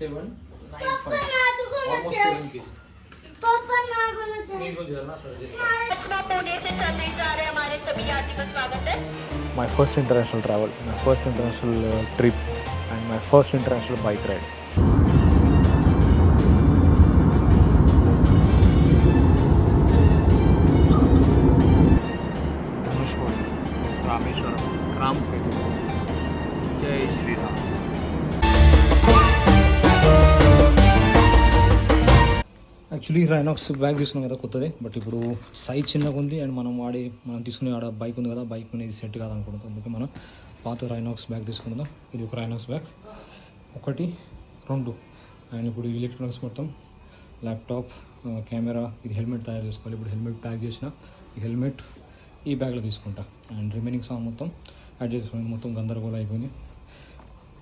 795 almost 7 kg. Pune से चलने जा रहे हमारे सभी यात्री का स्वागत है. My first international travel, my first international trip, and my first international bike ride. Rameswaram, Ram Setu. जय श्री राम. యాక్చువల్లీ రైనాక్స్ బ్యాగ్ తీసుకున్నాం కదా కొత్తది, బట్ ఇప్పుడు సైజ్ చిన్నగా ఉంది అండ్ మనం తీసుకునే ఆడ బైక్ ఉంది కదా, బైక్ అనేది సెట్ కాదనుకుంటుంది. అందుకే మనం పాత రైనాక్స్ బ్యాగ్ తీసుకుందాం. ఇది ఒక రైనాక్స్ బ్యాగ్, 1 2. అండ్ ఇప్పుడు ఎలక్ట్రానిక్స్ మొత్తం, ల్యాప్టాప్, కెమెరా, ఇది హెల్మెట్ తయారు చేసుకోవాలి. ఇప్పుడు హెల్మెట్ ప్యాక్ చేసిన ఈ హెల్మెట్ ఈ బ్యాగ్లో తీసుకుంటా. అండ్ రిమైనింగ్ సాంగ్ మొత్తం అడ్జస్ట్ చేసుకుని మొత్తం గందరగోళం అయిపోయింది.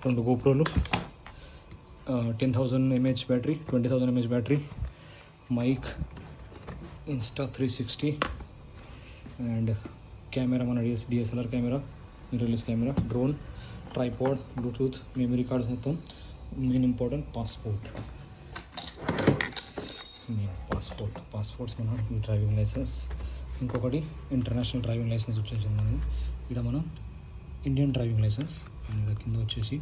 2 GoProలు, 10,000 mAh battery, 20,000 mAh battery, mic, Insta360 and camera, మన DSLR camera, mirrorless camera, drone, tripod, bluetooth, memory cards మొత్తం. మెయిన్ ఇంపార్టెంట్ పాస్పోర్ట్స్ మన డ్రైవింగ్ లైసెన్స్. ఇంకొకటి ఇంటర్నేషనల్ డ్రైవింగ్ లైసెన్స్ వచ్చేసింది మనది. ఇక్కడ మనం ఇండియన్ డ్రైవింగ్ లైసెన్స్ అండ్ ఇక్కడ కింద వచ్చేసి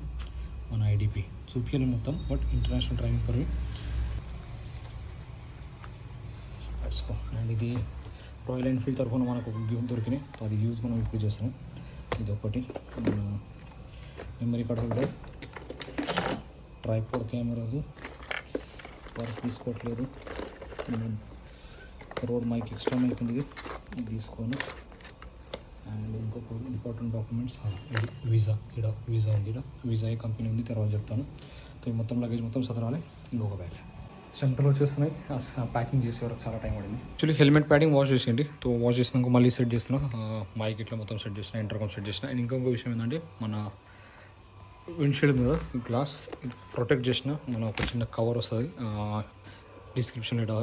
మన IDP చూపించాలి మొత్తం, but international driving permit. And ఇది రాయల్ ఎన్ఫీల్డ్ తరఫున మనకు ఒక గిఫ్ట్ దొరికినాయి, అది యూజ్ మనం ఇప్పుడు చేస్తాం. ఇది ఒకటి మన memory card holder, tripod, cameras, purse తీసుకోవట్లేదు, రోడ్ మైక్, ఎక్స్ట్రా మైక్ ఉంది, ఇది తీసుకొని. అండ్ ఇంకొక ఇంపార్టెంట్ డాక్యుమెంట్స్, ఇది వీసా. ఇక్కడ వీసా ఉంది, ఇక్కడ వీసా ఏ కంపెనీ ఉంది తర్వాత చెప్తాను. సో ఈ మొత్తం లగేజ్ మొత్తం సదరాలి. ఇంకొక బ్యాగ్ సెంటర్లో వచ్చేస్తున్నాయి. ప్యాకింగ్ చేసే వరకు చాలా టైం పడింది. యాక్చువల్లీ హెల్మెట్ ప్యాడింగ్ వాష్ చేసేయండి. సో వాష్ చేసినాక మళ్ళీ సెట్ చేస్తున్నా, మైక్ ఇట్లా మొత్తం సెట్ చేసిన, ఇంటర్కామ్ సెట్ చేసిన. అండ్ ఇంకొక విషయం ఏంటంటే మన విండ్షీల్డ్ మీద గ్లాస్ ప్రొటెక్ట్ చేసిన మన ఒక చిన్న కవర్ వస్తుంది. డిస్క్రిప్షన్ ఇక్కడ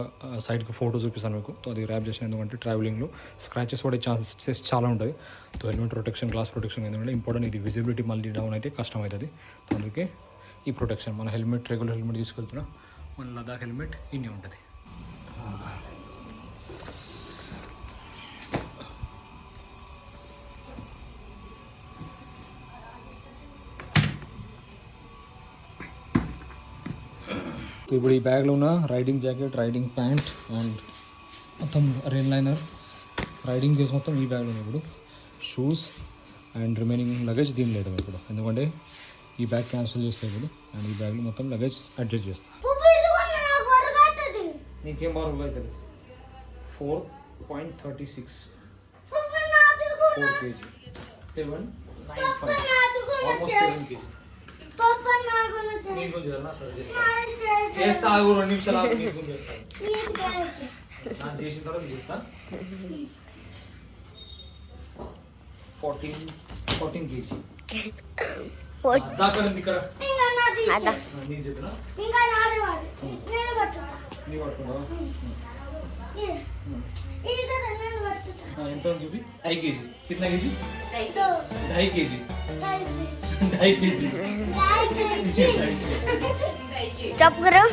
సైడ్కి ఫోటో చూపిస్తాను మీకు. సో అది ర్యాప్ చేసిన, ఎందుకంటే ట్రావెలింగ్లో స్క్రాచెస్ పడే ఛాన్సెస్ చాలా ఉంటుంది. So helmet protection, glass protection ఎందుకంటే ఇంపార్టెంట్. ఇది విజిబిలిటీ మళ్ళీ డౌన్ అయితే కష్టం అవుతుంది. సో అందుకే ఈ ప్రొటెక్షన్. మన హెల్మెట్ రెగ్యులర్ హెల్మెట్ తీసుకెళ్తున్నా, మన లదాఖ్ హెల్మెట్ ఇన్నే ఉంటుంది. ఇప్పుడు ఈ బ్యాగ్లో ఉన్న riding jacket, riding pant and మొత్తం రెయిన్ లైనర్, రైడింగ్ గేస్ మొత్తం ఈ బ్యాగ్లో ఉన్నాయి. ఇప్పుడు షూస్ అండ్ రిమైనింగ్ లగేజ్ దీని లేదు ఇప్పుడు, ఎందుకంటే ఈ బ్యాగ్ క్యాన్సిల్ చేస్తే ఇప్పుడు. అండ్ ఈ బ్యాగ్లో మొత్తం లగేజ్ అడ్జస్ట్ చేస్తాను. నీకేం బాగా అవుతుంది? 4.36 4 kg, 795 almost 7 kg. నీ గురించి సరే చేస్తా, 2 నిమిషాలు నీ గురించి చేస్తాను. నాకు చేసిన తర్వాత చేస్తా. 14 kg దాకా ఇక్కడ నీ చేతున్నా నీ పట్టుకుంటావా? ఎంత చూపి. 2 kg. कितना kg? 2.5 kg. 2.5 kg. स्टॉप करो.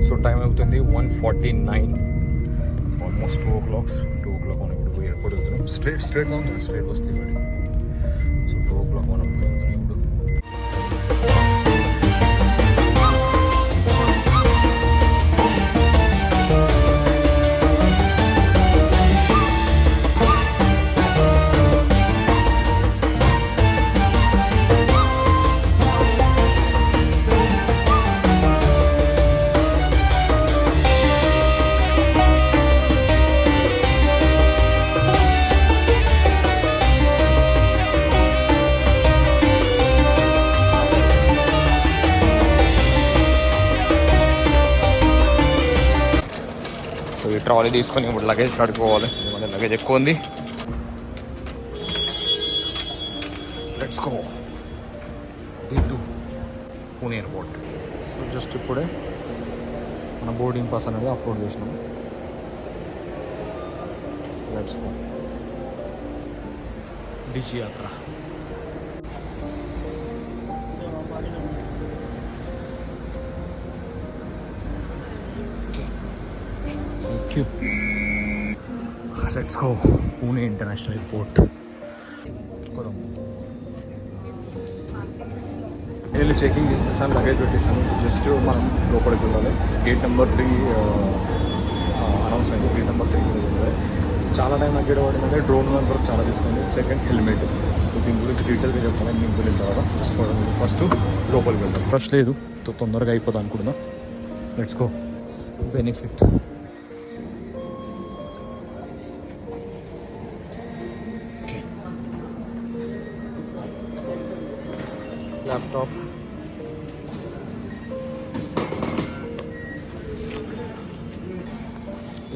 సో టైం అవుతుంది 1:49. ఆల్మోస్ట్ 2 o'clock మనం ఇప్పుడు ఎయిర్పోర్ట్ వెళ్తున్నాం. స్ట్రేట్ అవుతుంది, స్ట్రేట్ వస్తుంది గాడి. సో 2 o'clock మనం వెళ్తున్నాం ఇప్పుడు. ట్రాలీ తీసుకొని ఇప్పుడు లగేజ్ కడుక్కోవాలి, ఎందుకంటే లగేజ్ ఎక్కువ ఉంది. Let's go D2 Pune airport. So just ఇప్పుడే మన బోర్డింగ్ పాస్ అనేది అప్లోడ్ చేసినాం. లెట్స్ గో డిజి యాత్ర. Let's go Pune international airport. నేను చెకింగ్ చేసేసాను, లగేజ్ పెట్టేసాను. జస్ట్ మనం లోపలికి వెళ్ళాలి. గేట్ నెంబర్ 3 అనౌన్స్ అయింది. గేట్ నెంబర్ 3 వెళ్ళాలి. చాలా టైం నాకు పడిందంటే డ్రోన్ నెంబర్ చాలా తీసుకుంది. Second helmet. సో దీని గురించి డీటెయిల్గా చెప్తాను మీకు వెళ్ళిన తర్వాత. ఫస్ట్ లోపలికి వెళ్తాం. ఫస్ట్ లేదు తొందరగా అయిపోతాం అనుకుంటున్నా. Let's go. Benefit laptop.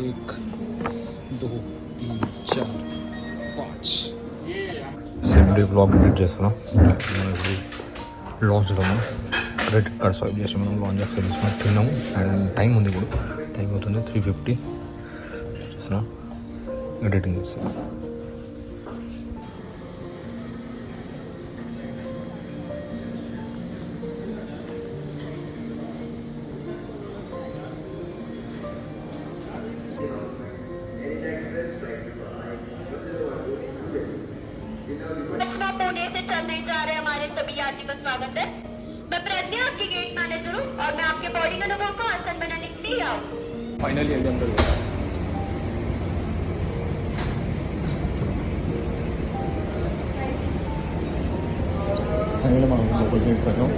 एक 2 3 4 5 7 डे ब्लॉग एडिट చేస్తున్నా. లాంచ్ చేద్దాము. క్రెడిట్ కార్డ్ స్వైప్ చేసి మనం లాంచ్ చేస్తున్నాం. తిన్నాము అండ్ టైం ఉంది. ఇప్పుడు టైం అవుతుంది 3:50. చేస్తున్నా ఎడిటింగ్ చేస్తున్నా. पुणे से चेन्नई जा रहे हमारे सभी यात्री का स्वागत है. मैं प्रज्ञा आपकी गेट मैनेजर हूँ और मैं आपके बोर्डिंग अनुभव को आसान बनाने के लिए आऊँ. फाइनली एकदम फाइनली మనం లోపలికి వెళ్ళిపోతాం.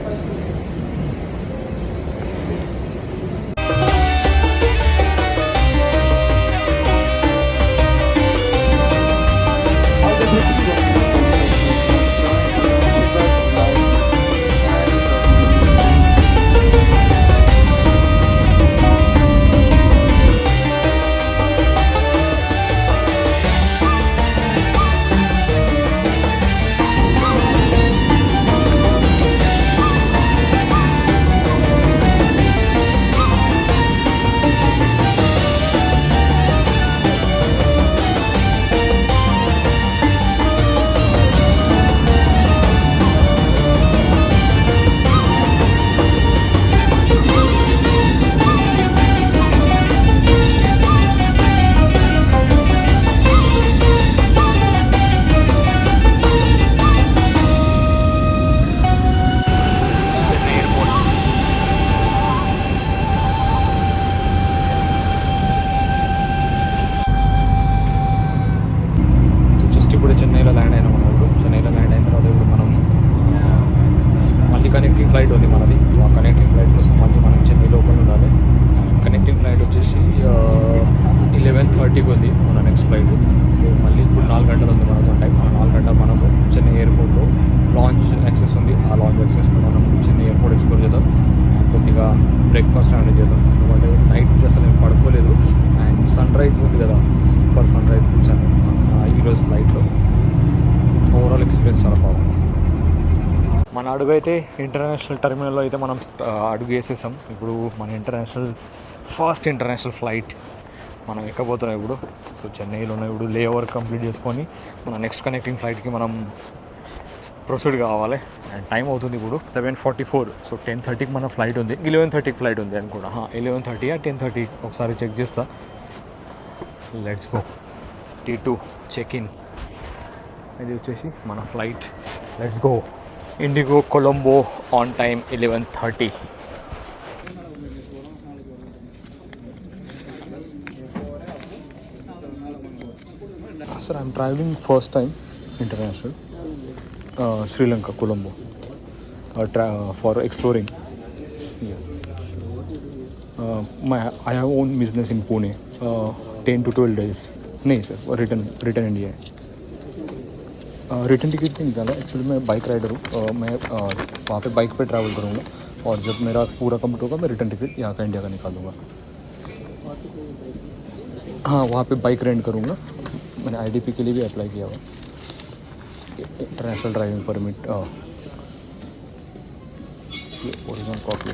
చెన్నైలో ల్యాండ్ అయినా మనం. ఇప్పుడు చెన్నైలో ల్యాండ్ అయిన తర్వాత ఇప్పుడు మనం మళ్ళీ కనెక్టింగ్ ఫ్లైట్ ఉంది మనది. ఆ కనెక్టింగ్ ఫ్లైట్ కోసం మళ్ళీ మనం చెన్నై లోపల ఉండాలి. కనెక్టింగ్ ఫ్లైట్ వచ్చేసి 11:30కి ఉంది మన నెక్స్ట్ ఫ్లైట్. మళ్ళీ ఇప్పుడు 4 గంటలు ఉంది మనతో టైం. ఆ 4 గంటలు మనము చెన్నై ఎయిర్పోర్ట్లో లాంచ్ యాక్సెస్ ఉంది. ఆ లాంచ్ యాక్సెస్లో మనం చెన్నై ఎయిర్పోర్ట్ ఎక్స్ప్లోర్ చేద్దాం. కొద్దిగా బ్రేక్ఫాస్ట్ అనేది చేద్దాం. ఎందుకంటే నైట్ అసలు నేను పడుకోలేదు. అండ్ సన్ రైజ్ ఉంది కదా, సూపర్ సన్ రైజ్ చూసాను ఈరోజు ఫ్లైట్లో. ఓవరాల్ ఎక్స్పీరియన్స్ చాలా బాగుంది. మన అడుగు అయితే ఇంటర్నేషనల్ టెర్మినల్లో అయితే మనం అడుగు వేసేసాం. ఇప్పుడు మన ఫస్ట్ ఇంటర్నేషనల్ ఫ్లైట్ మనం ఎక్కబోతున్నాం ఇప్పుడు. సో చెన్నైలో ఇప్పుడు లే ఓవర్ కంప్లీట్ చేసుకొని మన నెక్స్ట్ కనెక్టింగ్ ఫ్లైట్కి మనం ప్రొసీడ్ కావాలి. అండ్ టైం అవుతుంది ఇప్పుడు 7:44. సో 10:30కి మన ఫ్లైట్ ఉంది. 11:30కి ఫ్లైట్ ఉంది అనుకుంటా. 11:30 10:30 ఒకసారి చెక్ చేస్తా. Let's go. T2 check in. ఇది వచ్చేసి మన flight. Let's go. IndiGo Colombo on time 11:30. Sir, I'm traveling first time international, Sri Lanka, Colombo, for exploring. Yeah. I have own business in Pune. 10 to 12 days. नहीं sir, return India है. Return ticket नहीं निकाला. Actually मैं bike rider हूँ. मैं वहाँ पे bike पे ट्रैवल करूँगा और जब मेरा पूरा कंप्लीट होगा मैं रिटर्न टिकट यहाँ का इंडिया का निकाल दूँगा. हाँ, वहाँ पे बाइक रेंट करूँगा. मैंने IDP के लिए भी अप्लाई किया हुआ. International driving permit original copy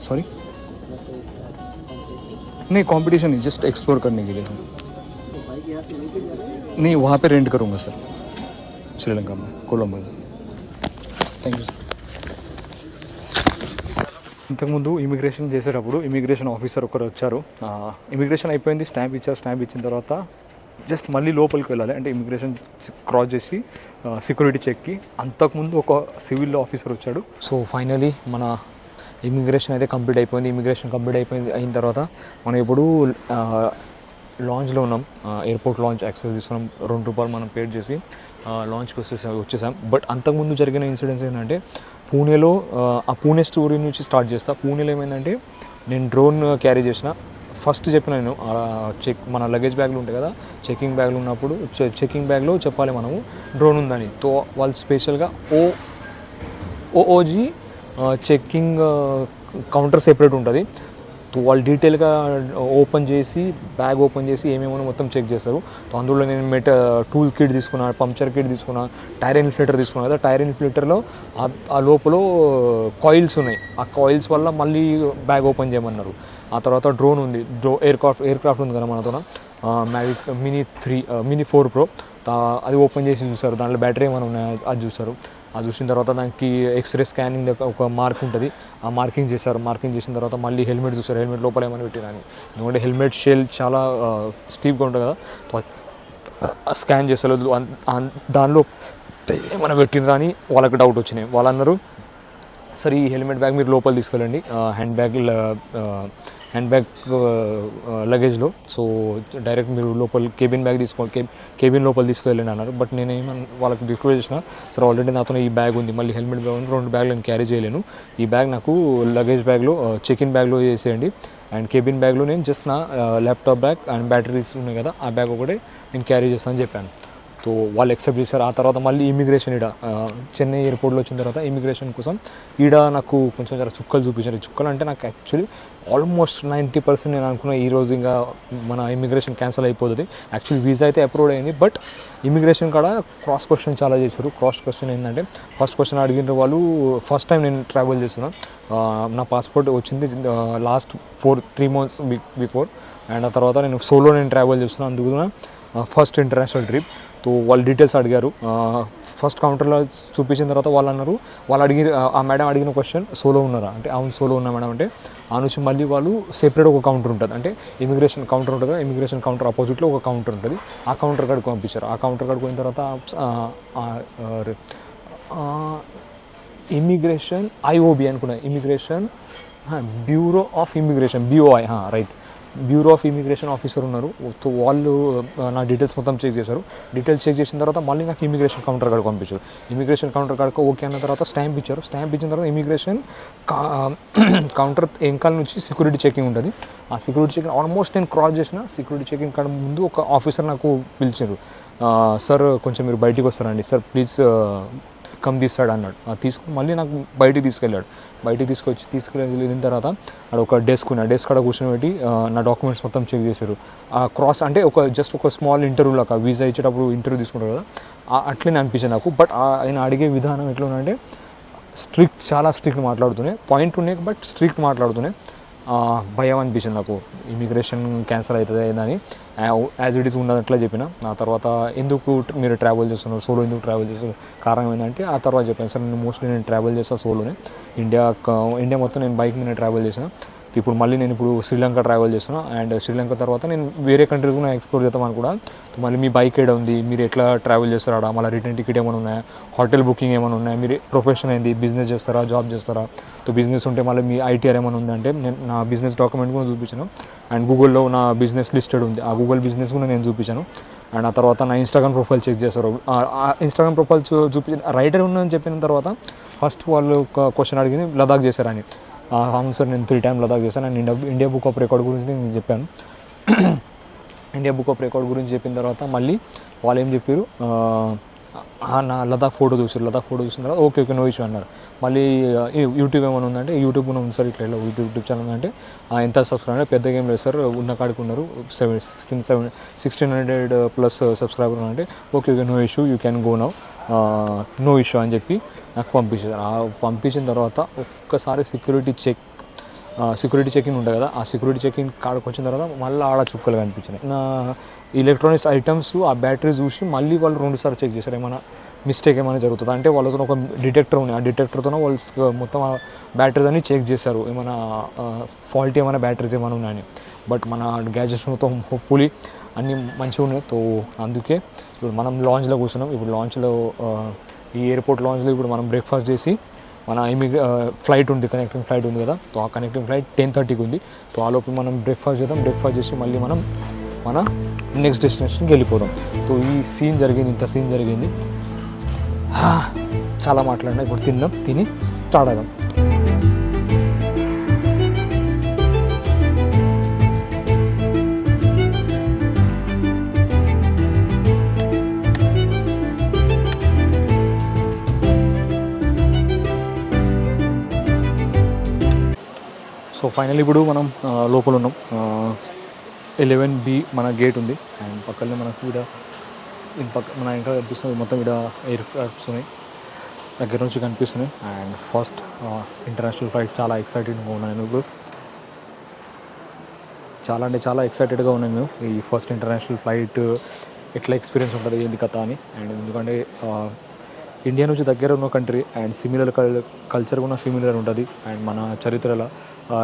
sorry नहीं कंपटीशन नहीं जस्ट एक्सप्लोर करने के लिए सर नहीं वहाँ पे रेंट करूँगा सर श्रीलंका में कोलंबो में थैंक यू ఇంతకుముందు ఇమిగ్రేషన్ చేసేటప్పుడు ఇమిగ్రేషన్ ఆఫీసర్ ఒకరు వచ్చారు ఇమిగ్రేషన్ అయిపోయింది స్టాంప్ ఇచ్చారు స్టాంప్ ఇచ్చిన తర్వాత జస్ట్ మళ్ళీ లోపలికి వెళ్ళాలి అంటే ఇమిగ్రేషన్ క్రాస్ చేసి సెక్యూరిటీ చెక్కి అంతకుముందు ఒక సివిల్ ఆఫీసర్ వచ్చాడు సో ఫైనలీ మన ఇమిగ్రేషన్ అయితే కంప్లీట్ అయిపోయింది ఇమిగ్రేషన్ కంప్లీట్ అయిన తర్వాత మనం ఇప్పుడు లాంచ్లో ఉన్నాం ఎయిర్పోర్ట్ లాంచ్ యాక్సెస్ తీసుకున్నాం ₹2 మనం పేడ్ చేసి లాంచ్కి వచ్చేసాం బట్ అంతకుముందు జరిగిన ఇన్సిడెంట్స్ ఏంటంటే పూణేలో ఆ పూణే స్టోరీ నుంచి స్టార్ట్ చేస్తా పూణేలో ఏమైందంటే నేను డ్రోన్ క్యారీ చేసిన ఫస్ట్ చెప్పిన నేను మన లగేజ్ బ్యాగ్లు ఉంటాయి కదా చెకింగ్ బ్యాగ్లు ఉన్నప్పుడు చెకింగ్ బ్యాగ్లో చెప్పాలి మనము డ్రోన్ ఉందని తో వాళ్ళు స్పెషల్గా ఓఓజీ చెకింగ్ కౌంటర్ సెపరేట్ ఉంటుంది వాళ్ళు డీటెయిల్గా ఓపెన్ చేసి బ్యాగ్ ఓపెన్ చేసి ఏమేమో మొత్తం చెక్ చేస్తారు అందులో నేను టూల్ కిట్ తీసుకున్నా పంక్చర్ కిట్ తీసుకున్నా టైర్ ఇన్ఫ్లేటర్ తీసుకున్నా కదా టైర్ ఇన్ఫ్లేటర్లో ఆ లోపల కాయిల్స్ ఉన్నాయి ఆ కాయిల్స్ వల్ల మళ్ళీ బ్యాగ్ ఓపెన్ చేయమన్నారు ఆ తర్వాత డ్రోన్ ఉంది ఎయిర్క్రాఫ్ట్ ఉంది కదా మనతో మ్యావిక్ మినీ 4 Pro అది ఓపెన్ చేసి చూస్తారు దాంట్లో బ్యాటరీ ఏమైనా ఉన్నాయా అది చూస్తారు అది చూసిన తర్వాత దానికి ఎక్స్రే స్కానింగ్ ఒక మార్క్ ఉంటుంది ఆ మార్కింగ్ చేస్తారు మార్కింగ్ చేసిన తర్వాత మళ్ళీ హెల్మెట్ చూస్తారు హెల్మెట్ లోపల ఏమైనా పెట్టిరని ఎందుకంటే హెల్మెట్ షెల్ చాలా స్టీప్గా ఉంటుంది కదా స్కాన్ చేస్తారు దానిలో ఏమైనా పెట్టినరా అని వాళ్ళకి డౌట్ వచ్చినాయి వాళ్ళు అన్నారు సరే ఈ హెల్మెట్ బ్యాగ్ మీరు లోపల తీసుకెళ్ళండి హ్యాండ్ బ్యాగ్ లగేజ్లో సో డైరెక్ట్ మీరు లోపల కేబిన్ బ్యాగ్ తీసుకోండి కేబిన్ లోపల తీసుకెళ్ళండి అన్నారు బట్ నేను వాళ్ళకి రిక్వెస్ట్ చేసిన సరే ఆల్రెడీ నాతో ఈ బ్యాగ్ ఉంది మళ్ళీ హెల్మెట్ బ్యాగ్ ఉంది 2 బ్యాగ్లు నేను క్యారీ చేయలేను ఈ బ్యాగ్ నాకు లగేజ్ బ్యాగ్లో చెక్-ఇన్ బ్యాగ్లో వేసేయండి అండ్ కేబిన్ బ్యాగ్లో నేను జస్ట్ నా ల్యాప్టాప్ బ్యాగ్ అండ్ బ్యాటరీస్ ఉన్నాయి కదా ఆ బ్యాగ్ ఒకటే నేను క్యారీ చేస్తాను అని చెప్పాను సో వాళ్ళు యాక్సెప్ట్ చేశారు ఆ తర్వాత మళ్ళీ ఇమిగ్రేషన్ చెన్నై ఎయిర్పోర్ట్లో వచ్చిన తర్వాత ఇమిగ్రేషన్ కోసం నాకు కొంచెం జర చుక్కలు చూపించారు చుక్కలు అంటే నాకు యాక్చువల్లీ ఆల్మోస్ట్ 90% నేను అనుకున్నా ఈరోజు ఇంకా మన ఇమిగ్రేషన్ క్యాన్సిల్ అయిపోతుంది యాక్చువల్లీ వీసా అయితే అప్రూవ్ అయింది బట్ ఇమిగ్రేషన్ కాడ క్రాస్ క్వశ్చన్ చాలా చేశారు క్రాస్ క్వశ్చన్ ఏంటంటే ఫస్ట్ క్వశ్చన్ అడిగిన వాళ్ళు ఫస్ట్ టైం నేను ట్రావెల్ చేస్తున్నా నా పాస్పోర్ట్ వచ్చింది లాస్ట్ 3 months బిఫోర్ అండ్ ఆ తర్వాత నేను సోలో ట్రావెల్ చేస్తున్నాను అందుకు ఫస్ట్ ఇంటర్నేషనల్ ట్రిప్ సో వాళ్ళు డీటెయిల్స్ అడిగారు ఫస్ట్ కౌంటర్లో చూపించిన తర్వాత వాళ్ళు ఆ మేడం అడిగిన క్వశ్చన్ సోలో ఉన్నారా అంటే అవును సోలో ఉన్నా మేడం అంటే ఆ నుంచి మళ్ళీ వాళ్ళు సెపరేట్ ఒక కౌంటర్ ఉంటుంది అంటే ఇమిగ్రేషన్ కౌంటర్ ఉంటుంది ఇమిగ్రేషన్ కౌంటర్ ఆపోజిట్లో ఒక కౌంటర్ ఉంటుంది ఆ కౌంటర్ కాడికి పంపించారు ఆ కౌంటర్ కాడికి పోయిన తర్వాత ఇమిగ్రేషన్ ఐఓబి అనుకున్నా immigration bureau of immigration BOI right bureau of immigration officer ఉన్నారు సో వాళ్ళు నా డీటెయిల్స్ మొత్తం చెక్ చేశారు డీటెయిల్స్ చెక్ చేసిన తర్వాత మళ్ళీ నాకు ఇమిగ్రేషన్ కౌంటర్ కాడికి పంపించారు ఇమిగ్రేషన్ కౌంటర్ కాడికి ఓకే అన్న తర్వాత స్టాంప్ ఇచ్చారు స్టాంప్ ఇచ్చిన తర్వాత ఇమిగ్రేషన్ కౌంటర్ వెనకాల నుంచి సెక్యూరిటీ చెకింగ్ ఉంటుంది ఆ సెక్యూరిటీ చెకింగ్ ఆల్మోస్ట్ నేను క్రాస్ చేసిన సెక్యూరిటీ చెకింగ్ కాడ ముందు ఒక ఆఫీసర్ నాకు పిలిచారు సార్ కొంచెం మీరు బయటికి వస్తారండి సార్ ప్లీజ్ కమ్ తీస్తాడు అన్నాడు తీసుకుని మళ్ళీ నాకు బయటికి తీసుకెళ్ళాడు బయటికి తీసుకెళ్ళిన తర్వాత అక్కడ ఒక డెస్క్ ఉంది ఆ డెస్క్ కాడ కూర్చొని పెట్టి నా డాక్యుమెంట్స్ మొత్తం చెక్ చేశారు ఆ క్రాస్ అంటే జస్ట్ ఒక స్మాల్ ఇంటర్వ్యూ లాగా వీసా ఇచ్చేటప్పుడు ఇంటర్వ్యూ తీసుకుంటారు కదా అట్లనే అనిపించింది నాకు బట్ ఆయన అడిగే విధానం ఎట్లా ఉందంటే చాలా స్ట్రిక్ట్ మాట్లాడుతున్నాయి పాయింట్ ఉన్నాయి బట్ స్ట్రిక్ట్ మాట్లాడుతున్నాయి భయం అనిపించింది నాకు ఇమిగ్రేషన్ క్యాన్సిల్ అవుతుంది అని యాజ్ ఇట్ ఈస్ ఉన్నట్లా చెప్పిన ఆ తర్వాత ఎందుకు మీరు ట్రావెల్ చేస్తున్నారు సోలో ఎందుకు ట్రావెల్ చేస్తున్నారు కారణం ఏంటంటే ఆ తర్వాత చెప్పాను సార్ నేను ట్రావెల్ చేస్తాను సోలోనే ఇండియా మొత్తం నేను బైక్ మీద ట్రావెల్ చేసాను ఇప్పుడు మళ్ళీ నేను శ్రీలంక ట్రావెల్ చేస్తున్నా అండ్ శ్రీలంక తర్వాత నేను వేరే కంట్రీస్ కూడా ఎక్స్ప్లోర్ చేద్దామని కూడా మళ్ళీ మీ బైక్ ఏడ ఉంది మీరు ఎట్లా ట్రావెల్ చేస్తారా మళ్ళీ రిటర్న్ టికెట్ ఏమైనా ఉన్నాయా హోటల్ బుకింగ్ ఏమైనా ఉన్నాయా మీరు ప్రొఫెషన్ ఏంది బిజినెస్ చేస్తారా జాబ్ చేస్తారా సో బిజినెస్ ఉంటే మళ్ళీ మీ ITR ఏమైనా ఉందంటే నేను నా బిజినెస్ డాక్యుమెంట్ కూడా చూపించాను అండ్ గూగుల్లో నా బిజినెస్ లిస్టెడ్ ఉంది ఆ గూగుల్ బిజినెస్ కూడా నేను చూపించాను అండ్ ఆ తర్వాత నా ఇన్స్టాగ్రామ్ ప్రొఫైల్ చెక్ చేస్తారు ఆ ఇన్స్టాగ్రామ్ ప్రొఫైల్ చూపించిన రైటర్ ఉందని చెప్పిన తర్వాత ఫస్ట్ వాళ్ళు ఒక క్వశ్చన్ అడిగింది లదాఖ్ చేశారని అవును సార్ నేను 3 times లదాఖ్ చేశాను and India book of record గురించి నేను చెప్పాను ఇండియా బుక్ ఆఫ్ రికార్డ్ గురించి చెప్పిన తర్వాత మళ్ళీ వాళ్ళు ఏం చెప్పారు నా లదాఖ్ ఫోటో చూసిన తర్వాత ఓకే నో ఇష్యూ అన్నారు. మళ్ళీ యూట్యూబ్ ఏమైనా ఉందంటే యూట్యూబ్ ఉంది సార్, ఇట్లా యూట్యూబ్ ఛానల్ ఉందంటే ఎంత సబ్స్క్రైబర్ అంటే పెద్దగా ఏం లేదు సార్, ఉన్న కాడికి ఉన్నారు 1600+ సబ్స్క్రైబర్ అంటే okay no issue you can go now, no issue అని చెప్పి నాకు పంపించిన తర్వాత ఒక్కసారి సెక్యూరిటీ చెకింగ్ ఉంటుంది కదా, ఆ సెక్యూరిటీ చెకింగ్ కాడికి వచ్చిన తర్వాత మళ్ళీ ఆడ చుక్కలు కనిపించినాయి. నా ఎలక్ట్రానిక్స్ ఐటమ్స్ ఆ బ్యాటరీ చూసి మళ్ళీ వాళ్ళు 2 సార్లు చెక్ చేశారు, ఏమైనా మిస్టేక్ ఏమైనా జరుగుతుంది అంటే వాళ్ళతో ఒక డిటెక్టర్ ఉంది, ఆ డిటెక్టర్తో వాళ్ళు మొత్తం ఆ బ్యాటరీస్ అన్ని చెక్ చేశారు, ఏమైనా ఫాల్టీ ఏమైనా బ్యాటరీస్ ఏమైనా ఉన్నాయని. బట్ మన గ్యాజెట్స్ మొత్తం హోప్ఫుల్లీ అన్నీ మంచిగా ఉన్నాయి. సో అందుకే ఇప్పుడు మనం లాంచ్లో కూర్చున్నాం. ఇప్పుడు లాంచ్లో ఈ ఎయిర్పోర్ట్ లాంచ్లో ఇప్పుడు మనం బ్రేక్ఫాస్ట్ చేసి మన ఫ్లైట్ ఉంది, కనెక్టింగ్ ఫ్లైట్ ఉంది కదా, సో ఆ కనెక్టింగ్ ఫ్లైట్ 10:30కి ఉంది. సో ఆ లోపు మనం బ్రేక్ఫాస్ట్ చేద్దాం, బ్రేక్ఫాస్ట్ చేసి మళ్ళీ మనం మన నెక్స్ట్ డెస్టినేషన్కి వెళ్ళిపోదాం. సో ఈ సీన్ జరిగింది, ఇంత సీన్ జరిగింది, చాలా మాట్లాడినా. ఇప్పుడు తిని స్టార్ట్ అవుదాం. సో ఫైనల్ ఇప్పుడు మనం లోపల ఉన్నాం. 11B మన గేట్ ఉంది అండ్ పక్కనే మనకు ఇక్కడ మన ఇంకా కనిపిస్తుంది మొత్తం ఇక్కడ ఎయిర్ క్రాఫ్ట్స్ ఉన్నాయి, దగ్గర నుంచి కనిపిస్తున్నాయి. అండ్ ఫస్ట్ ఇంటర్నేషనల్ ఫ్లైట్ చాలా ఎక్సైటెడ్గా ఉన్నాను ఇప్పుడు, చాలా అంటే చాలా ఎక్సైటెడ్గా ఉన్నాను. ఈ ఫస్ట్ ఇంటర్నేషనల్ ఫ్లైట్ ఎట్లా ఎక్స్పీరియన్స్ ఉంటుంది ఏంది కథ అని. అండ్ ఎందుకంటే ఇండియా నుంచి దగ్గర ఉన్న కంట్రీ అండ్ సిమిలర్ కల్చర్ కూడా సిమిలర్ ఉంటుంది. అండ్ మన చరిత్రలో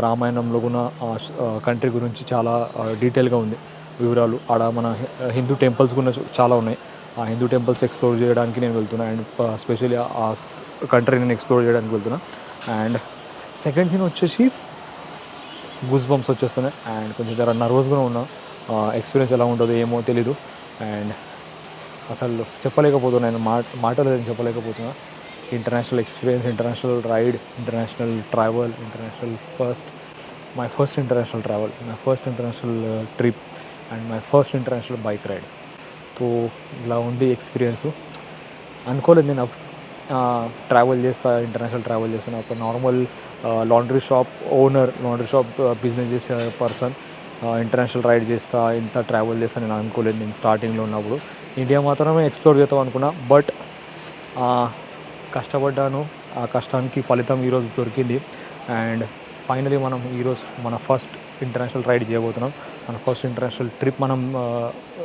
రామాయణంలో కూడా కంట్రీ గురించి చాలా డీటెయిల్గా ఉంది వివరాలు. ఆడ మన హిందూ టెంపుల్స్ కూడా చాలా ఉన్నాయి, ఆ హిందూ టెంపుల్స్ ఎక్స్ప్లోర్ చేయడానికి నేను వెళ్తున్నా. అండ్ స్పెషల్లీ ఆ కంట్రీ నేను ఎక్స్ప్లోర్ చేయడానికి వెళ్తున్నా. అండ్ సెకండ్ థింగ్ వచ్చేసి గూస్ బంప్స్ వచ్చేస్తున్నాయి అండ్ కొంచెం జర నర్వస్గా ఉన్నా. ఎక్స్పీరియన్స్ ఎలా ఉంటుందో ఏమో తెలీదు. అండ్ అసలు చెప్పలేకపోతున్నా, నేను మాటలు చెప్పలేకపోతున్నా. International experience, international ride, international travel, my first international travel, my first international trip and my first international bike ride. So ఇలా ఉంది ఎక్స్పీరియన్స్. అనుకోలేదు నేను ట్రావెల్ ఇంటర్నేషనల్ ట్రావెల్ చేస్తాను. ఒక నార్మల్ లాండ్రీ షాప్ బిజినెస్ చేసే పర్సన్ ఇంటర్నేషనల్ రైడ్ చేస్తా, ఇంత travel చేస్తా నేను అనుకోలేదు. నేను స్టార్టింగ్లో ఉన్నప్పుడు ఇండియా మాత్రమే ఎక్స్ప్లోర్ చేద్దాం అనుకున్నా. బట్ కష్టపడ్డాను, ఆ కష్టానికి ఫలితం ఈరోజు దొరికింది. అండ్ ఫైనలీ మనం ఈరోజు మన ఫస్ట్ ఇంటర్నేషనల్ రైడ్ చేయబోతున్నాం, మన ఫస్ట్ ఇంటర్నేషనల్ ట్రిప్ మనం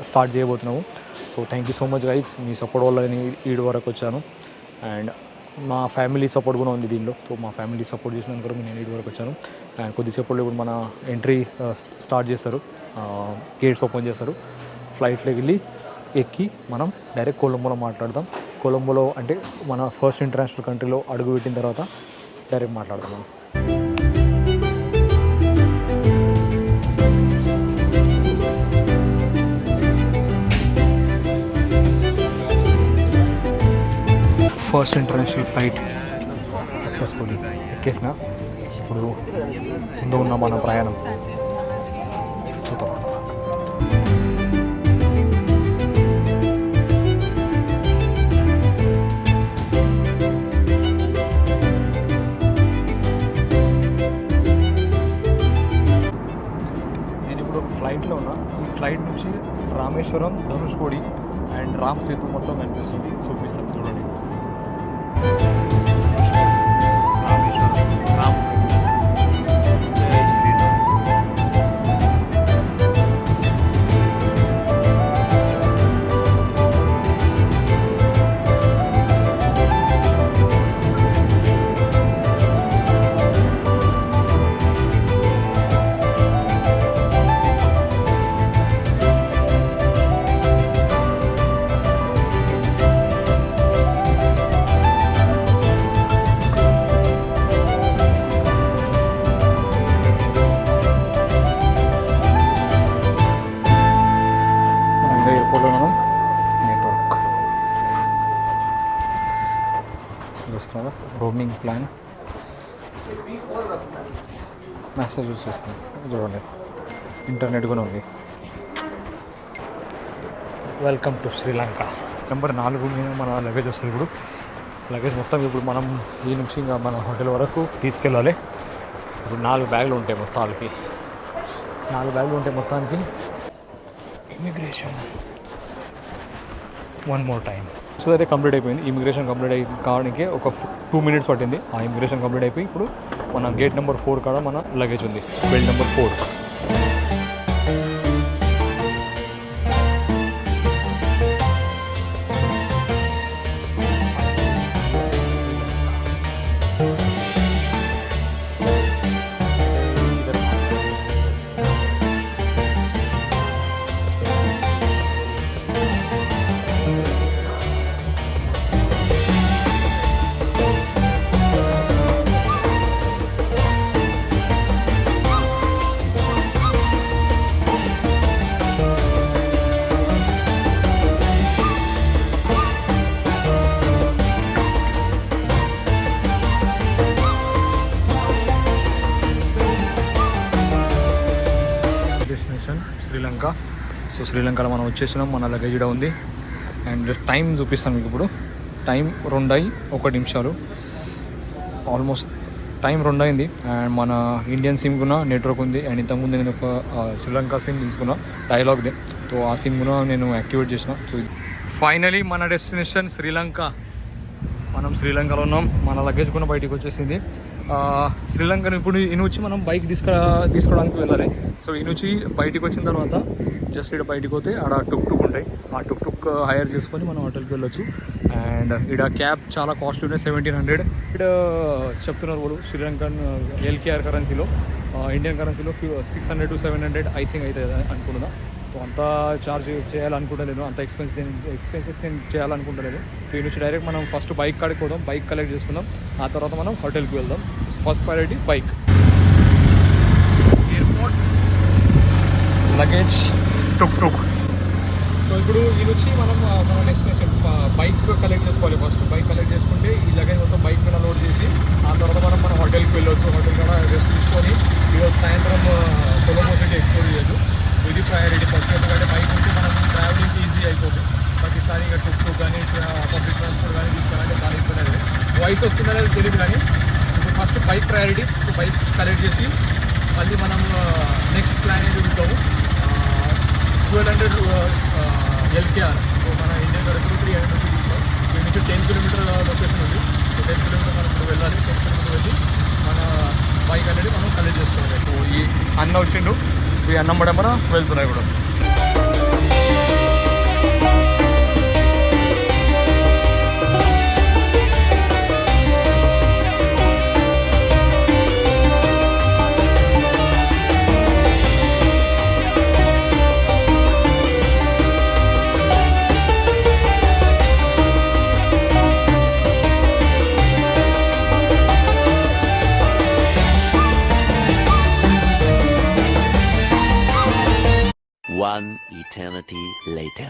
స్టార్ట్ చేయబోతున్నాము. So thank you so much guys, me support వల్ల నేను ఈడు వరకు వచ్చాను. అండ్ మా ఫ్యామిలీ సపోర్ట్ కూడా ఉంది దీనిలో. సో మా ఫ్యామిలీ సపోర్ట్ చేసినందుకు నేను ఈడు వరకు వచ్చాను. అండ్ కొద్దిసేపట్లో ఇప్పుడు మన ఎంట్రీ స్టార్ట్ చేస్తారు, గేట్స్ ఓపెన్ చేస్తారు. ఫ్లైట్లోకి వెళ్ళి ఎక్కి మనం డైరెక్ట్ కొలంబోలో మాట్లాడదాం. కొలంబోలో అంటే మన ఫస్ట్ ఇంటర్నేషనల్ కంట్రీలో అడుగుపెట్టిన తర్వాత డైరెక్ట్ మాట్లాడదాం మనం. ఫస్ట్ ఇంటర్నేషనల్ ఫ్లైట్ సక్సెస్ఫుల్లీ ఎక్కేసిన. ఇప్పుడు ముందు ఉన్న మన ప్రయాణం చూద్దాం. నేను ఇప్పుడు ఫ్లైట్లో ఉన్నా. ఈ ఫ్లైట్ నుంచి రామేశ్వరం, ధనుష్కోడి అండ్ రామ్ సేతు మొత్తం కనిపిస్తుంది, చూపిస్తాను చూడండి. రోమింగ్ ప్లాన్ మెసేజ్ వచ్చేస్తుంది చూడండి, ఇంటర్నెట్ కూడా ఉంది. Welcome to Sri Lanka. నెంబర్ 4 మీద మన లగేజ్ వస్తుంది. ఇప్పుడు లగేజ్ మొత్తం ఇప్పుడు మనం ఈ నుంచి ఇంకా మన హోటల్ వరకు తీసుకెళ్ళాలి. ఇప్పుడు 4 బ్యాగులు ఉంటాయి మొత్తానికి. 4 బ్యాగులు ఉంటాయి మొత్తానికి. Immigration 1 more time. సో అయితే కంప్లీట్ అయిపోయింది. ఇమిగ్రేషన్ కంప్లీట్ కావడానికి ఒక 2 minutes పట్టింది. ఆ ఇమిగ్రేషన్ కంప్లీట్ అయిపోయి ఇప్పుడు మన గేట్ నెంబర్ 4 కాడ మన లగేజ్ ఉంది. Belt number 4. Destination Sri Lanka. So శ్రీలంకలో మనం వచ్చేసినాం. మన లగేజ్ కూడా ఉంది. అండ్ జస్ట్ టైం చూపిస్తాను మీకు. ఇప్పుడు టైం 2:01 ఆల్మోస్ట్ టైం 2 అయింది. అండ్ మన ఇండియన్ సిమ్ కూడా నెట్వర్క్ ఉంది. అండ్ ఇంతకుముందు నేను ఒక శ్రీలంక సిమ్ తీసుకున్నా డైలాగ్దే. సో ఆ సిమ్ కూడా నేను యాక్టివేట్ చేసిన. సో ఫైనలీ మన డెస్టినేషన్ శ్రీలంక. మనం శ్రీలంకలో ఉన్నాం. మన లగేజ్ కూడా బయటికి వచ్చేసింది. శ్రీలంకను ఇప్పుడు ఈ నుంచి మనం బైక్ తీసుకోవడానికి వెళ్ళాలి. సో ఈ నుంచి బయటికి వచ్చిన తర్వాత జస్ట్ ఇక్కడ బయటికి పోతే ఆడ టుక్ ఉంటాయి. ఆ టుక్ హైర్ చేసుకొని మనం హోటల్కి వెళ్ళొచ్చు. అండ్ ఇక్కడ క్యాబ్ చాలా కాస్ట్లీ ఉన్నాయి. 1700 ఇక్కడ చెప్తున్నారు వాళ్ళు. శ్రీలంకన్ LKR కరెన్సీలో, ఇండియన్ కరెన్సీలో 600 to 700 ఐ థింక్ అయితే అనుకుంటున్నా. సో అంతా ఛార్జ్ చేయాలనుకుంటలేదు. అంత ఎక్స్పెన్సెస్ నేను చేయాలనుకుంటలేదు. ఈ నుంచి డైరెక్ట్ మనం ఫస్ట్ బైక్ కాడికి పోదాం. బైక్ కలెక్ట్ చేసుకుందాం. ఆ తర్వాత మనం హోటల్కి వెళ్దాం. First priority bike. Airport, luggage, టుక్. సో ఇప్పుడు ఈ నుంచి మనం మన డెస్టినేషన్ బైక్ కలెక్ట్ చేసుకోవాలి. ఫస్ట్ బైక్ కలెక్ట్ చేసుకుంటే ఈ లగేజ్ మొత్తం బైక్ మీద లోడ్ చేసి ఆ తర్వాత మనం హోటల్కి వెళ్ళవచ్చు. హోటల్ కూడా రెస్ట్ తీసుకొని ఈరోజు సాయంత్రం కొలంబో సిటీ ఎక్స్ప్లోర్ చేయొచ్చు. ఇది ప్రయారిటీ ఫస్ట్. ఎందుకంటే బైక్ ఉంటే మనం ట్రావెలింగ్ ఈజీ అయిపోతుంది. ప్రతిసారి ఇంకా టుక్ కానీ పబ్లిక్ ట్రాన్స్పోర్ట్ కానీ తీసుకోవాలంటే చాలా ఇబ్బంది అయ్యేది. వాయిస్ వస్తుందనేది తెలియదు కానీ ఇప్పుడు first bike priority. So bike collect చేసి మళ్ళీ మనం నెక్స్ట్ ప్లాన్ ఏది చూద్దాము. 1200 LKR. సో మన ఇండియన్ కరెన్సీ 300 రూపీస్. దీని నుంచి 10 kilometer లొకేషన్ ఉంది. సో 10 kilometer మనం ఇప్పుడు వెళ్ళాలి. 10 kilometer వెళ్ళి మన బైక్ అనేది మనం కలెక్ట్ చేసుకోవాలి. సో ఈ అన్న వచ్చిండు. ఈ అన్నం పడమన వెళ్తున్నాయి ఇప్పుడు. One eternity later.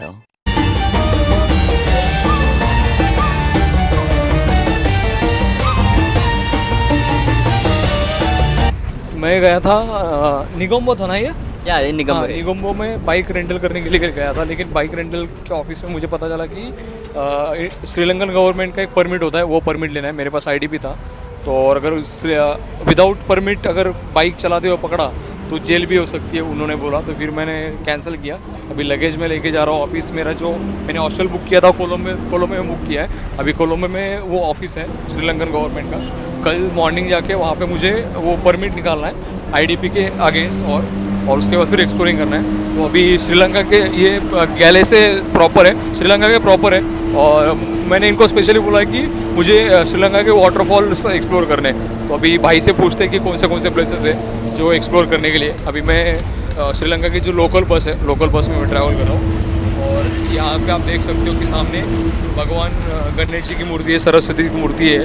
मैं गया था निगोम्बो था ना ये? या निगम निगोम्बो में बाइक रेंटल करने के लिए गया था. लेकिन बाइक रेंटल के ऑफिस में मुझे पता चला कि श्रीलंकन गवर्नमेंट का एक परमिट होता है. वो परमिट लेना है. मेरे पास ID भी था. तो और अगर विदाउट परमिट अगर बाइक चलाते हुए पकड़ा तो जेल भी हो सकती है उन्होंने बोला. तो फिर मैंने कैंसिल किया. अभी लगेज में लेके जा रहा हूँ ऑफिस. मेरा जो मैंने हॉस्टल बुक किया था कोलंबो में बुक किया है. अभी कोलंबो में वो ऑफिस है श्रीलंकन गवर्नमेंट का. कल मॉर्निंग जाके वहाँ पे मुझे वो परमिट निकालना है IDP के अगेंस्ट. और उसके बाद फिर एक्सप्लोरिंग करना है. तो अभी श्रीलंका के ये गैले से प्रॉपर है. श्रीलंका के प्रॉपर है. और मैंने इनको स्पेशली बोला है कि मुझे श्रीलंका के वाटरफॉल्स एक्सप्लोर करने हैं. तो अभी भाई से पूछते हैं कि कौन से प्लेसेस है जो एक्सप्लोर करने के लिए. अभी मैं श्रीलंका की जो लोकल बस है, लोकल बस में मैं ट्रैवल कर रहा हूँ. और यहाँ पे आप देख सकते हो कि सामने भगवान गणेश जी की मूर्ति है, सरस्वती की मूर्ति है,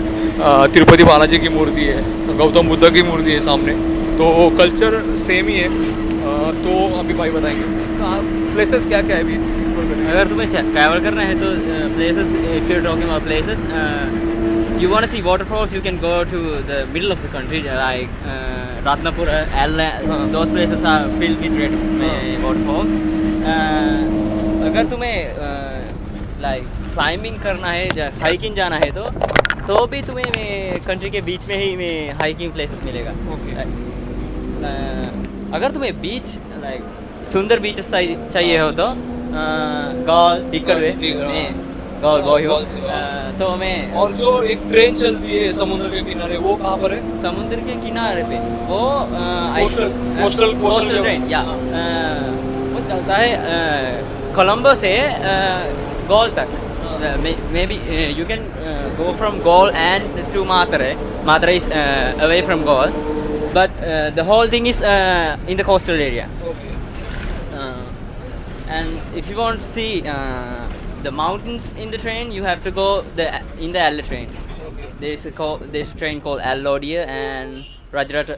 तिरुपति बालाजी की मूर्ति है, गौतम बुद्ध की मूर्ति है सामने. तो कल्चर सेम ही है. तो अभी भाई बताएंगे प्लेसेस क्या क्या है अभी. अगर तुम्हें ट्रैवल करना है तो places, if you are talking about places, you want to see waterfalls, you can go to the middle of the country like Ratnapur, those places are filled with red waterfalls. अगर तुम्हें like climbing करना है, hiking जाना है तो भी तुम्हें country के बीच में ही में हाइकिंग प्लेसेस मिलेगा. अगर तुम्हें बीच लाइक सुंदर बीचेस चाहिए हो तो गॉल टिकरवे में गॉल बॉय सो मैं. और जो एक ट्रेन चलती है समुद्र के किनारे, वो कहाँ पर है? समुद्र के किनारे पे वो कोस्टल ट्रेन या वो चलता है कोलंबो से गोल तक. Maybe you can go from Galle and to Mathare. Mathare is away from Galle, but the whole thing is in the coastal area. And if you want to see the mountains in the train, you have to go in the Alla train. There's a train called Allodia and Rajrat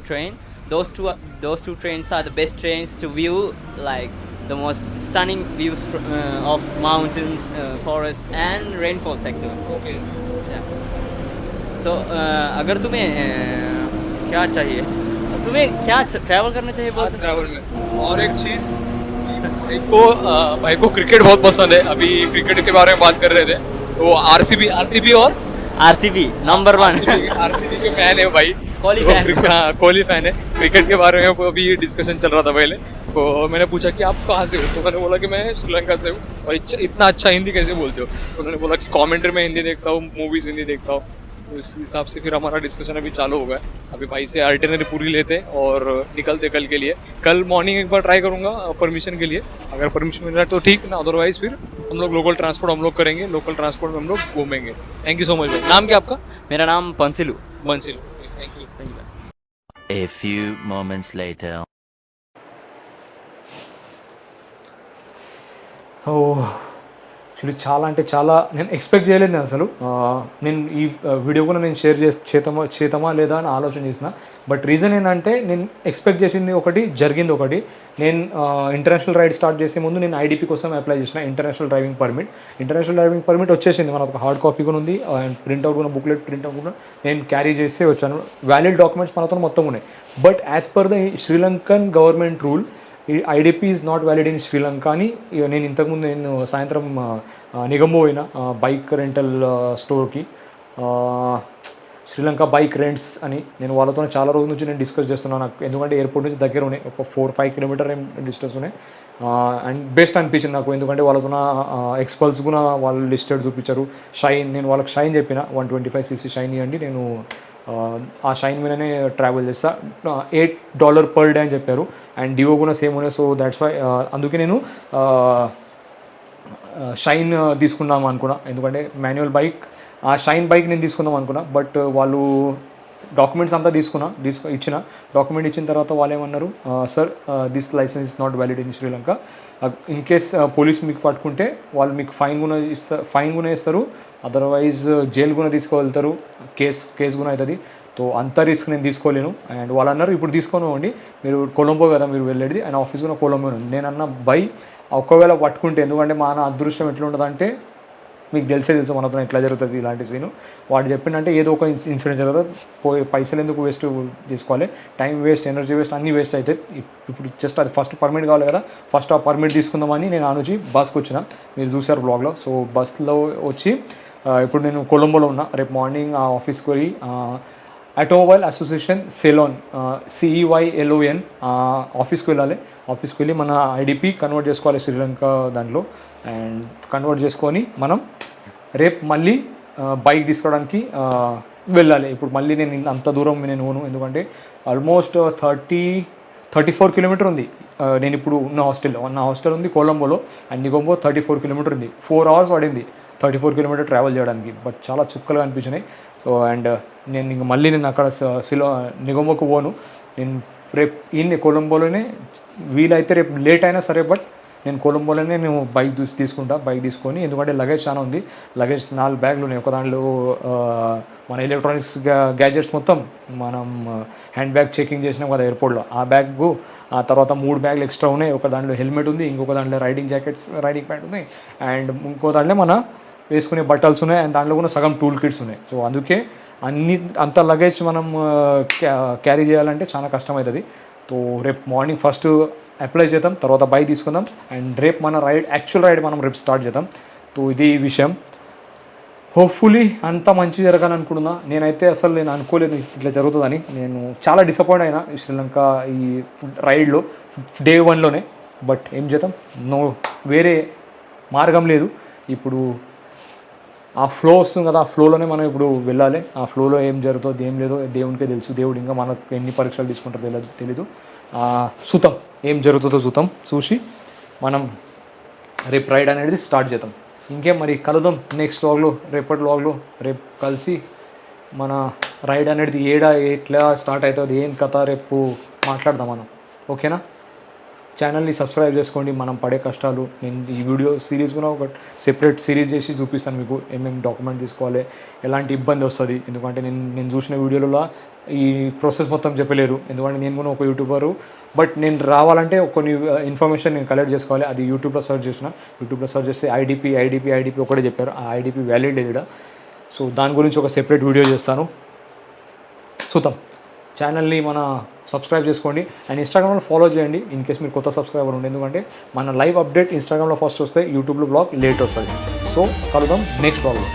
train. Those two trains are the best trains to view like the most stunning views of mountains, forests and rainfalls actually. Yeah. So अगर तुम्हें क्या चाहिए, तुम्हें क्या travel करना चाहिए बोल. Travel में और एक चीज़, भाई को क्रिकेट बहुत पसंद है. अभी क्रिकेट के बारे में बात कर रहे थे तो आरसीबी और आरसीबी नंबर 1 आरसीबी के फैन है भाई. कोहली फैन. हाँ, कोहली फैन है. क्रिकेट के बारे में अभी डिस्कशन चल रहा था पहले, तो मैंने पूछा कि आप कहाँ से हो, तो मैंने बोला कि मैं श्रीलंका से हूँ. और इतना अच्छा हिंदी कैसे बोलते हो? तो उन्होंने बोला कि कमेंट्री में हिंदी देखता हूँ, मूवीज़ हिंदी देखता हूँ. तो इस हिसाब से फिर हमारा डिस्कशन अभी चालू हो गया. अभी भाई से आइटिनरी पूरी लेते हैं और निकलते कल के लिए. कल मॉर्निंग एक बार ट्राई करूँगा परमिशन के लिए. अगर परमिशन मिल रहा है तो ठीक ना, अदरवाइज फिर हम लोग लोकल ट्रांसपोर्ट हम लोग करेंगे. लोकल ट्रांसपोर्ट में हम लोग घूमेंगे. थैंक यू सो मच भाई. नाम क्या आपका? मेरा नाम पंसिलू. बंसिल. Thank you. A few moments later. Actually చాలా అంటే చాలా నేను ఎక్స్పెక్ట్ చేయలేదు నేను అసలు. నేను ఈ వీడియో కూడా నేను షేర్ చేతామా లేదా అని ఆలోచన చేసిన. బట్ రీజన్ ఏంటంటే నేను ఎక్స్పెక్ట్ చేసింది ఒకటి, జరిగింది ఒకటి. నేను ఇంటర్నేషనల్ రైడ్ స్టార్ట్ చేసే ముందు నేను ఐడిపి కోసం అప్లై చేసిన, ఇంటర్నేషనల్ డ్రైవింగ్ పర్మిట్ వచ్చేసింది. మనకు హార్డ్ కాపీ కూడా ఉంది అండ్ ప్రింట్అవుట్ కూడా, బుక్లెట్ ప్రింట్అవుట్ కూడా నేను క్యారీ చేసి వచ్చాను. వ్యాలిడ్ డాక్యుమెంట్స్ మనతో మొత్తం ఉన్నాయి. But as per the Sri Lankan government rule ఈ IDP is not valid in Sri Lanka అని నేను ఇంతకుముందు నేను సాయంత్రం నిగంబో పోయిన బైక్ రెంటల్ స్టోర్కి, శ్రీలంక బైక్ రెంట్స్ అని. నేను వాళ్ళతో చాలా రోజుల నుంచి నేను డిస్కస్ చేస్తున్నాను. నాకు ఎందుకంటే ఎయిర్పోర్ట్ నుంచి దగ్గర ఉన్నాయి, ఒక 4-5 కిలోమీటర్ డిస్టెన్స్ ఉన్నాయి. అండ్ బెస్ట్ అనిపించింది నాకు, ఎందుకంటే వాళ్ళతో ఎక్స్పల్స్ కూడా వాళ్ళు లిస్టెడ్ చూపించారు. షైన్, నేను వాళ్ళకి షైన్ చెప్పిన 125cc షైన్ ఇవ్వండి, నేను ఆ షైన్ మీదనే ట్రావెల్ చేస్తా. $8 పర్ డే అని చెప్పారు. అండ్ డివో కూడా సేమ్ ఉన్నాయి. సో దాట్స్ వై అందుకే నేను షైన్ తీసుకుందాం అనుకున్నా, ఎందుకంటే మాన్యువల్ బైక్, ఆ షైన్ బైక్ నేను తీసుకుందాం అనుకున్నా. బట్ వాళ్ళు డాక్యుమెంట్స్ అంతా ఇచ్చిన డాక్యుమెంట్ ఇచ్చిన తర్వాత వాళ్ళు ఏమన్నారు, sir this licence is not valid in Sri Lanka. In case police మీకు పట్టుకుంటే వాళ్ళు మీకు ఫైన్ కూడా ఇస్తారు, అదర్వైజ్ జైలు కూడా తీసుకువెళ్తారు, కేసు కూడా అవుతుంది. సో అంత రిస్క్ నేను తీసుకోలేను. అండ్ వాళ్ళు అన్నారు ఇప్పుడు తీసుకోనివ్వండి, మీరు కొలంబో కదా మీరు వెళ్ళేది, ఆయన ఆఫీస్ కూడా కొలంబో ఉంది. నేను అన్న బై ఒకవేళ పట్టుకుంటే, ఎందుకంటే మా అదృష్టం ఎట్లా ఉంటుందంటే మీకు తెలుసు మనతో ఎట్లా జరుగుతుంది ఇలాంటి సీను. వాడు చెప్పిందంటే ఏదో ఒక ఇన్సిడెంట్ జరుగుతుంది, పైసలు ఎందుకు వేస్ట్ చేసుకోవాలి, టైం వేస్ట్, ఎనర్జీ వేస్ట్, అన్నీ వేస్ట్ అవుతాయి. ఇప్పుడు జస్ట్ అది ఫస్ట్ పర్మిట్ కావాలి కదా, ఫస్ట్ ఆ పర్మిట్ తీసుకుందామని నేను ఆలోచి బస్కి వచ్చిన. మీరు చూసారు బ్లాగ్లో. సో బస్లో వచ్చి ఇప్పుడు నేను కొలంబోలో ఉన్నా. రేపు మార్నింగ్ ఆ ఆఫీస్కి పోయి ఆటోమొబైల్ అసోసియేషన్ సెలోన్ CEYLON ఆఫీస్కి వెళ్ళాలి. ఆఫీస్కి వెళ్ళి మన ఐడిపి కన్వర్ట్ చేసుకోవాలి శ్రీలంక దాంట్లో. అండ్ కన్వర్ట్ చేసుకొని మనం రేపు మళ్ళీ బైక్ తీసుకోవడానికి వెళ్ళాలి. ఇప్పుడు మళ్ళీ నేను అంత దూరం నేను పోను, ఎందుకంటే ఆల్మోస్ట్ 34 కిలోమీటర్ ఉంది. నేను ఇప్పుడు ఉన్న హాస్టల్ ఉంది కొలంబోలో, అండ్ నిగంబో 34 కిలోమీటర్ ఉంది. 4 hours పడింది 34 కిలోమీటర్ ట్రావెల్ చేయడానికి. బట్ చాలా చుక్కలుగా అనిపించినాయి. సో అండ్ నేను మళ్ళీ అక్కడ నిగంబోకు పోను. నేను రేపు కొలంబోలోనే వీలైతే రేపు లేట్ అయినా సరే, బట్ నేను కొలంబోలోనే నేను బైక్ తీసుకొని, ఎందుకంటే లగేజ్ చాలా ఉంది. లగేజ్ 4 బ్యాగులు ఉన్నాయి. ఒక దాంట్లో మన ఎలక్ట్రానిక్స్ గ్యాజెట్స్ మొత్తం మనం హ్యాండ్ బ్యాగ్ చెకింగ్ చేసినాం కదా ఎయిర్పోర్ట్లో, ఆ బ్యాగు, ఆ తర్వాత 3 బ్యాగులు ఎక్స్ట్రా ఉన్నాయి. ఒక దాంట్లో హెల్మెట్ ఉంది, ఇంకొక దాంట్లో రైడింగ్ ప్యాంట్ ఉన్నాయి, అండ్ ఇంకో దాంట్లో మన వేసుకునే బట్టల్స్ ఉన్నాయి, అండ్ దాంట్లో కూడా సగం టూల్ కిట్స్ ఉన్నాయి. సో అందుకే అంత లగేజ్ మనం క్యారీ చేయాలంటే చాలా కష్టమవుతుంది. సో రేపు మార్నింగ్ ఫస్ట్ అప్లై చేద్దాం, తర్వాత బైక్ తీసుకుందాం, అండ్ రేపు మన యాక్చువల్ రైడ్ మనం రేపు స్టార్ట్ చేద్దాం. సో సో ఇది విషయం. హోప్ఫుల్లీ అంతా మంచి జరగాలనుకుంటున్నా. నేను అనుకోలేదు ఇట్లా జరుగుతుందని. నేను చాలా డిసప్పాయింట్ అయినా శ్రీలంక ఈ రైడ్లో డే 1లోనే. బట్ ఏం చేద్దాం, వేరే మార్గం లేదు. ఇప్పుడు ఆ ఫ్లో వస్తుంది కదా, ఆ ఫ్లోలోనే మనం ఇప్పుడు వెళ్ళాలి. ఆ ఫ్లోలో ఏం జరుగుతుందో ఏం లేదో దేవునికే తెలుసు. దేవుడు ఇంకా మనకు ఎన్ని పరీక్షలు తీసుకుంటారో తెలీదు. చూద్దాం ఏం జరుగుతుందో చూసి మనం రేపు రైడ్ అనేది స్టార్ట్ చేద్దాం. ఇంకేం మరి కలుద్దాం నెక్స్ట్ వ్లాగ్లో, రేపటి వ్లాగ్లో. రేపు కలిసి మన రైడ్ అనేది ఎట్లా స్టార్ట్ అవుతుంది, ఏం కథ రేపు మాట్లాడదాం మనం. ఓకేనా? ఛానల్ని సబ్స్క్రైబ్ చేసుకోండి. మనం పడే కష్టాలు నేను ఈ వీడియో సిరీస్ కూడా ఒక సెపరేట్ సిరీస్ చేసి చూపిస్తాను మీకు. ఏమేమి డాక్యుమెంట్ తీసుకోవాలి, ఎలాంటి ఇబ్బంది వస్తుంది. ఎందుకంటే నేను చూసిన వీడియోలలో ఈ ప్రాసెస్ మొత్తం చెప్పలేరు. ఎందుకంటే నేను కూడా ఒక యూట్యూబరు. బట్ నేను రావాలంటే కొన్ని ఇన్ఫర్మేషన్ నేను కలెక్ట్ చేసుకోవాలి. అది యూట్యూబ్లో సెర్చ్ చేస్తే ఐడిపి ఒకటే చెప్పారు. ఆ ఐడిపి వ్యాలిడ్ లేదా. సో దాని గురించి ఒక సెపరేట్ వీడియో చేస్తాను. చూద్దాం. ఛానల్ని మన సబ్స్క్రైబ్ చేసుకోండి అండ్ ఇన్స్టాగ్రామ్లో ఫాలో చేయండి ఇన్ కేస్ మీరు కొత్త సబ్స్క్రైబర్ ఉండి. ఎందుకంటే మన లైవ్ అప్డేట్ ఇన్స్టాగ్రామ్లో ఫస్ట్ వస్తే యూట్యూబ్లో బ్లాగ్ లేట్ వస్తుంది. సో కలుద్దాం నెక్స్ట్ బ్లాగ్లో.